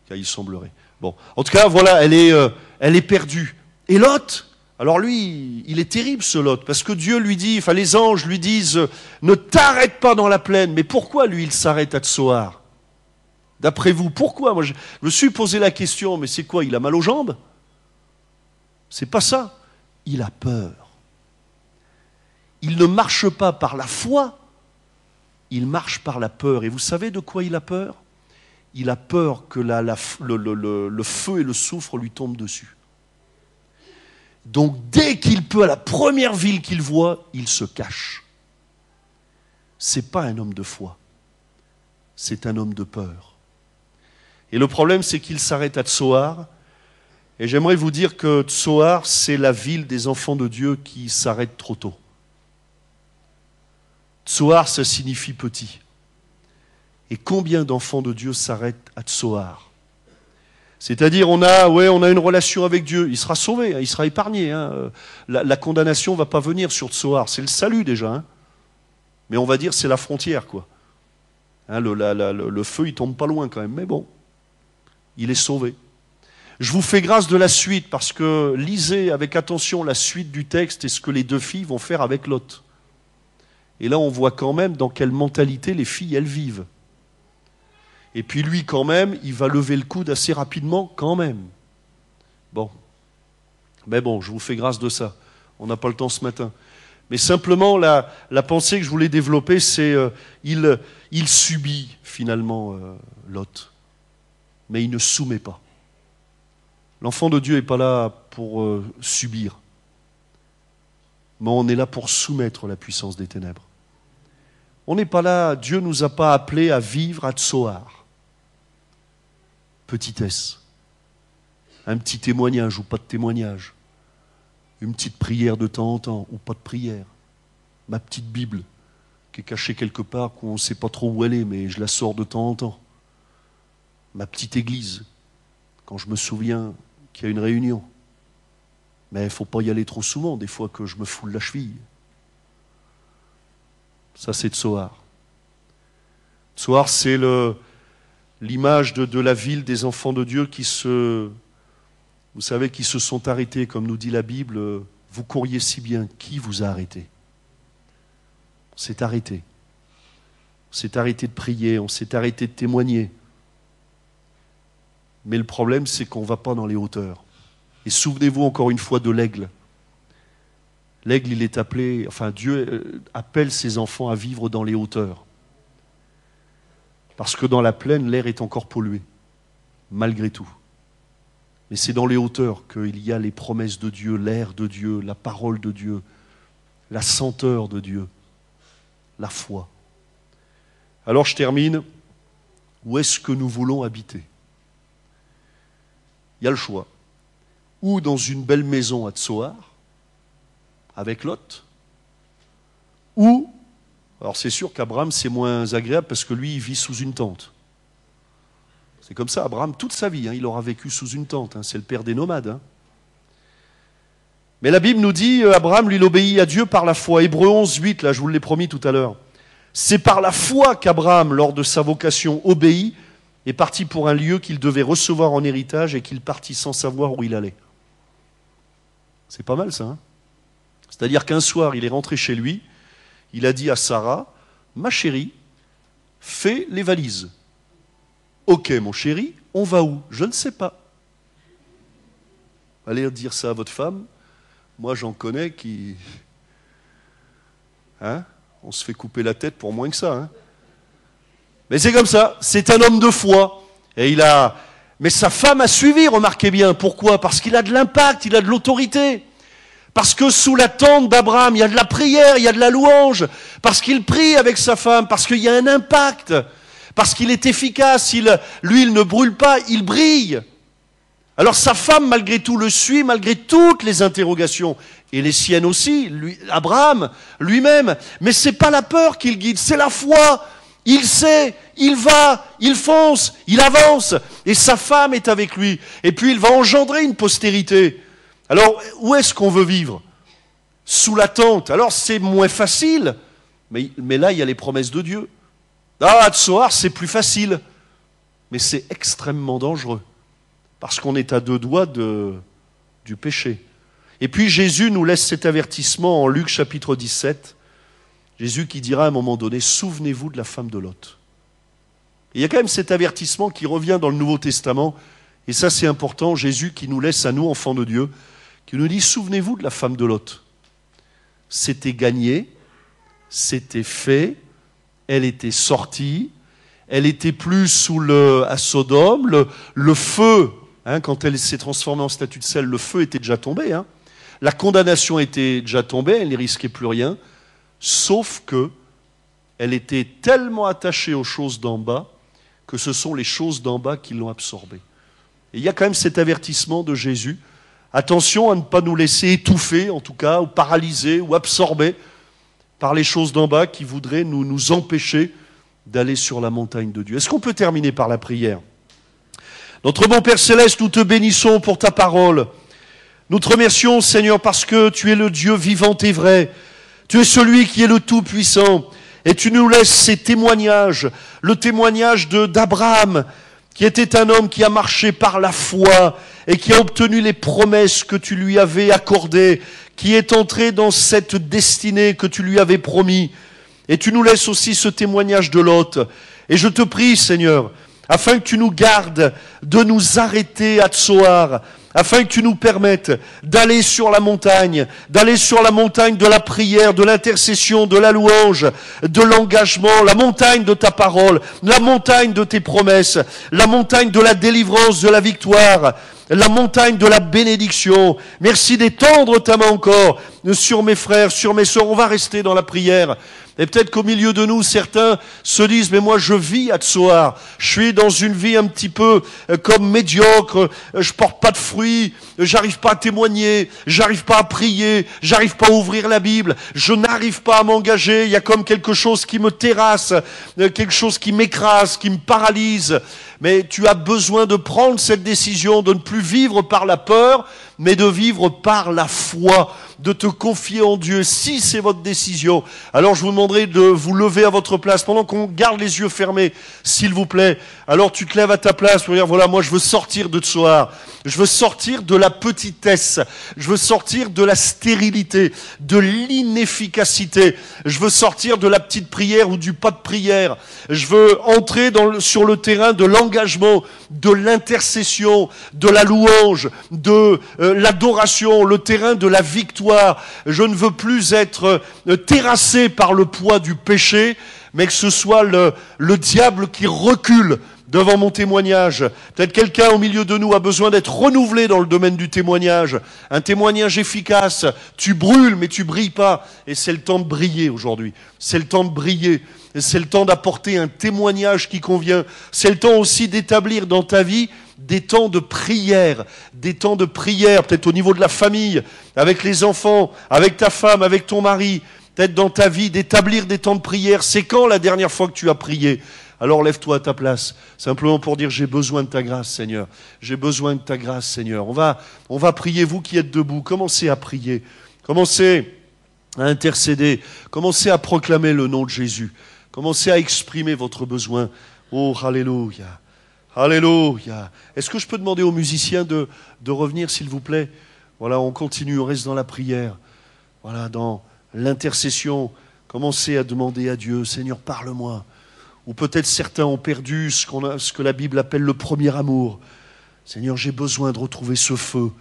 car il semblerait. Bon, en tout cas, voilà, elle est perdue. Et Lot, alors lui, il est terrible ce Lot, parce que Dieu lui dit, les anges lui disent, ne t'arrête pas dans la plaine. Mais pourquoi lui, il s'arrête à Tsoar? D'après vous, pourquoi? Moi, je me suis posé la question, mais c'est quoi? Il a mal aux jambes? C'est pas ça. Il a peur. Il ne marche pas par la foi, il marche par la peur. Et vous savez de quoi il a peur? Il a peur que le feu et le soufre lui tombent dessus. Donc dès qu'il peut, à la première ville qu'il voit, il se cache. C'est pas un homme de foi, c'est un homme de peur. Et le problème, c'est qu'il s'arrête à Tsoar. Et j'aimerais vous dire que Tsoar, c'est la ville des enfants de Dieu qui s'arrête trop tôt. Tsoar, ça signifie petit. Et combien d'enfants de Dieu s'arrêtent à Tsoar? C'est-à-dire, on a une relation avec Dieu, il sera sauvé, il sera épargné. Hein. La condamnation ne va pas venir sur Tsoar, c'est le salut déjà. Hein. Mais on va dire c'est la frontière, quoi. Hein, le feu, il tombe pas loin quand même, mais bon, il est sauvé. Je vous fais grâce de la suite, parce que lisez avec attention la suite du texte et ce que les deux filles vont faire avec Lot. Et là, on voit quand même dans quelle mentalité les filles, elles vivent. Et puis lui, quand même, il va lever le coude assez rapidement, quand même. Bon. Mais bon, je vous fais grâce de ça. On n'a pas le temps ce matin. Mais simplement, la pensée que je voulais développer, c'est il subit finalement Lot. Mais il ne soumet pas. L'enfant de Dieu n'est pas là pour subir. Mais on est là pour soumettre la puissance des ténèbres. On n'est pas là, Dieu ne nous a pas appelés à vivre à Tsoar. Petitesse. Un petit témoignage ou pas de témoignage. Une petite prière de temps en temps ou pas de prière. Ma petite Bible qui est cachée quelque part, qu'on ne sait pas trop où elle est, mais je la sors de temps en temps. Ma petite église, quand je me souviens qu'il y a une réunion. Mais il ne faut pas y aller trop souvent, des fois que je me foule la cheville. Ça, c'est Tsoar. Tsoar, c'est l'image de la ville des enfants de Dieu qui se sont arrêtés, comme nous dit la Bible. Vous couriez si bien, qui vous a arrêté? On s'est arrêté. On s'est arrêté de prier, on s'est arrêté de témoigner. Mais le problème, c'est qu'on ne va pas dans les hauteurs. Et souvenez-vous encore une fois de l'aigle. L'aigle, il est appelé, Dieu appelle ses enfants à vivre dans les hauteurs. Parce que dans la plaine, l'air est encore pollué, malgré tout. Mais c'est dans les hauteurs qu'il y a les promesses de Dieu, l'air de Dieu, la parole de Dieu, la senteur de Dieu, la foi. Alors je termine. Où est-ce que nous voulons habiter? Il y a le choix. Ou dans une belle maison à Tsoar, avec Lot, ou, alors c'est sûr qu'Abraham c'est moins agréable parce que lui il vit sous une tente. C'est comme ça, Abraham toute sa vie, il aura vécu sous une tente, c'est le père des nomades. Mais la Bible nous dit, Abraham lui il obéit à Dieu par la foi. Hébreux 11, 8, là je vous l'ai promis tout à l'heure. C'est par la foi qu'Abraham, lors de sa vocation, obéit, est parti pour un lieu qu'il devait recevoir en héritage et qu'il partit sans savoir où il allait. C'est pas mal ça, hein? C'est-à-dire qu'un soir, il est rentré chez lui, il a dit à Sarah, ma chérie, fais les valises. Ok, mon chéri, on va où? Je ne sais pas. Allez dire ça à votre femme. Moi, j'en connais qui... Hein? On se fait couper la tête pour moins que ça. Hein? Mais c'est comme ça. C'est un homme de foi. Et il a... Mais sa femme a suivi, remarquez bien. Pourquoi? Parce qu'il a de l'impact, il a de l'autorité. Parce que sous la tente d'Abraham, il y a de la prière, il y a de la louange. Parce qu'il prie avec sa femme, parce qu'il y a un impact. Parce qu'il est efficace. Lui, il ne brûle pas, il brille. Alors sa femme, malgré tout, le suit, malgré toutes les interrogations. Et les siennes aussi, Abraham lui-même. Mais c'est pas la peur qui le guide, c'est la foi. Il sait, il va, il fonce, il avance. Et sa femme est avec lui. Et puis il va engendrer une postérité. Alors, où est-ce qu'on veut vivre? Sous la tente. Alors c'est moins facile. Mais là, il y a les promesses de Dieu. Ah, Tsoar, c'est plus facile. Mais c'est extrêmement dangereux. Parce qu'on est à deux doigts du péché. Et puis Jésus nous laisse cet avertissement en Luc chapitre 17. Jésus qui dira à un moment donné, souvenez-vous de la femme de Lot. Et il y a quand même cet avertissement qui revient dans le Nouveau Testament. Et ça c'est important, Jésus qui nous laisse à nous, enfants de Dieu, qui nous dit, souvenez-vous de la femme de Lot. C'était gagné, c'était fait, elle était sortie, elle était plus à Sodome, le feu, hein, quand elle s'est transformée en statue de sel, le feu était déjà tombé. Hein. La condamnation était déjà tombée, elle ne risquait plus rien, sauf que elle était tellement attachée aux choses d'en bas que ce sont les choses d'en bas qui l'ont absorbée. Et il y a quand même cet avertissement de Jésus. Attention à ne pas nous laisser étouffer, en tout cas, ou paralyser, ou absorber par les choses d'en bas qui voudraient nous empêcher d'aller sur la montagne de Dieu. Est-ce qu'on peut terminer par la prière? Notre bon Père Céleste, nous te bénissons pour ta parole. Nous te remercions, Seigneur, parce que tu es le Dieu vivant et vrai. Tu es celui qui est le Tout-Puissant. Et tu nous laisses ces témoignages, le témoignage d'Abraham, qui était un homme qui a marché par la foi et qui a obtenu les promesses que tu lui avais accordées, qui est entré dans cette destinée que tu lui avais promis. Et tu nous laisses aussi ce témoignage de Lot. Et je te prie, Seigneur, afin que tu nous gardes de nous arrêter à Tsoar, afin que tu nous permettes d'aller sur la montagne de la prière, de l'intercession, de la louange, de l'engagement, la montagne de ta parole, la montagne de tes promesses, la montagne de la délivrance, de la victoire, la montagne de la bénédiction. Merci d'étendre ta main encore sur mes frères, sur mes sœurs. On va rester dans la prière. Et peut-être qu'au milieu de nous, certains se disent, mais moi je vis à Tsoar, je suis dans une vie un petit peu comme médiocre, je porte pas de fruits, j'arrive pas à témoigner, j'arrive pas à prier, j'arrive pas à ouvrir la Bible, je n'arrive pas à m'engager, il y a comme quelque chose qui me terrasse, quelque chose qui m'écrase, qui me paralyse. Mais tu as besoin de prendre cette décision, de ne plus vivre par la peur, mais de vivre par la foi, de te confier en Dieu. Si c'est votre décision, alors je vous demanderai de vous lever à votre place pendant qu'on garde les yeux fermés, s'il vous plaît. Alors tu te lèves à ta place pour dire, voilà, moi je veux sortir de Tsoar, je veux sortir de la petitesse, je veux sortir de la stérilité, de l'inefficacité, je veux sortir de la petite prière ou du pas de prière, je veux entrer sur le terrain de l'engagement, de l'intercession, de la louange, de l'adoration, le terrain de la victoire. Je ne veux plus être terrassé par le poids du péché, mais que ce soit le diable qui recule devant mon témoignage. Peut-être quelqu'un au milieu de nous a besoin d'être renouvelé dans le domaine du témoignage. Un témoignage efficace. Tu brûles, mais tu brilles pas. Et c'est le temps de briller aujourd'hui. C'est le temps de briller. Et c'est le temps d'apporter un témoignage qui convient. C'est le temps aussi d'établir dans ta vie des temps de prière, peut-être au niveau de la famille, avec les enfants, avec ta femme, avec ton mari, peut-être dans ta vie, d'établir des temps de prière. C'est quand la dernière fois que tu as prié? Alors lève-toi à ta place, simplement pour dire, j'ai besoin de ta grâce, Seigneur. J'ai besoin de ta grâce, Seigneur. On va prier, vous qui êtes debout, commencez à prier, commencez à intercéder, commencez à proclamer le nom de Jésus, commencez à exprimer votre besoin. Oh, alléluia. Alléluia. Est-ce que je peux demander aux musiciens de revenir, s'il vous plaît? Voilà, on continue, on reste dans la prière. Voilà, dans l'intercession, commencez à demander à Dieu, Seigneur, parle-moi. Ou peut-être certains ont perdu ce que la Bible appelle le premier amour. Seigneur, j'ai besoin de retrouver ce feu.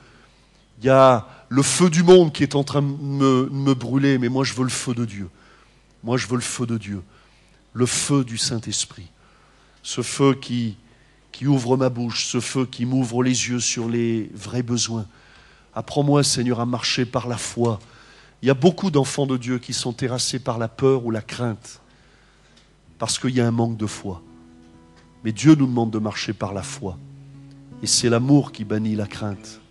Il y a le feu du monde qui est en train de me brûler, mais moi je veux le feu de Dieu. Moi je veux le feu de Dieu. Le feu du Saint-Esprit. Ce feu qui ouvre ma bouche, ce feu qui m'ouvre les yeux sur les vrais besoins. Apprends-moi, Seigneur, à marcher par la foi. Il y a beaucoup d'enfants de Dieu qui sont terrassés par la peur ou la crainte, parce qu'il y a un manque de foi. Mais Dieu nous demande de marcher par la foi. Et c'est l'amour qui bannit la crainte.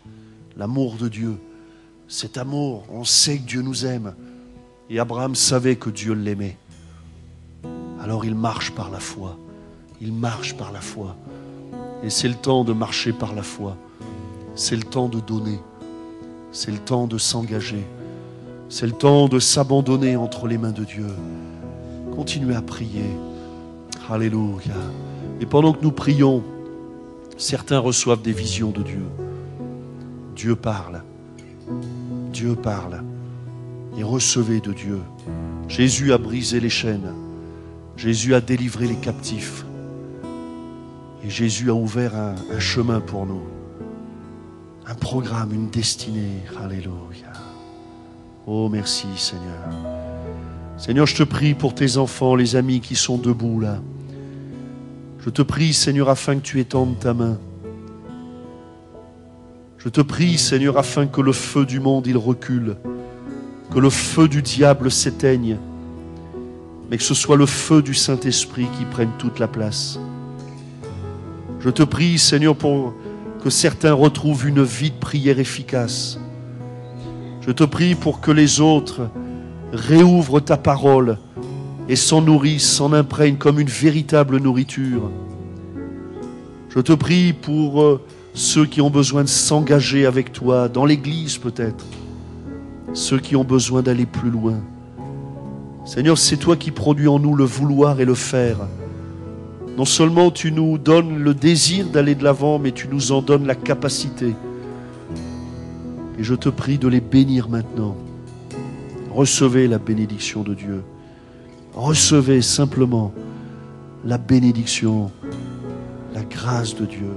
L'amour de Dieu. Cet amour, on sait que Dieu nous aime. Et Abraham savait que Dieu l'aimait. Alors il marche par la foi. Il marche par la foi. Et c'est le temps de marcher par la foi. C'est le temps de donner. C'est le temps de s'engager. C'est le temps de s'abandonner entre les mains de Dieu. Continuez à prier. Alléluia. Et pendant que nous prions, certains reçoivent des visions de Dieu. Dieu parle. Dieu parle. Et recevez de Dieu. Jésus a brisé les chaînes. Jésus a délivré les captifs. Et Jésus a ouvert un chemin pour nous. Un programme, une destinée. Alléluia. Oh, merci Seigneur. Seigneur, je te prie pour tes enfants, les amis qui sont debout là. Je te prie, Seigneur, afin que tu étendes ta main. Je te prie, Seigneur, afin que le feu du monde, il recule. Que le feu du diable s'éteigne. Mais que ce soit le feu du Saint-Esprit qui prenne toute la place. Je te prie, Seigneur, pour que certains retrouvent une vie de prière efficace. Je te prie pour que les autres réouvrent ta parole et s'en nourrissent, s'en imprègnent comme une véritable nourriture. Je te prie pour ceux qui ont besoin de s'engager avec toi, dans l'église peut-être, ceux qui ont besoin d'aller plus loin. Seigneur, c'est toi qui produis en nous le vouloir et le faire. Non seulement tu nous donnes le désir d'aller de l'avant, mais tu nous en donnes la capacité. Et je te prie de les bénir maintenant. Recevez la bénédiction de Dieu. Recevez simplement la bénédiction, la grâce de Dieu.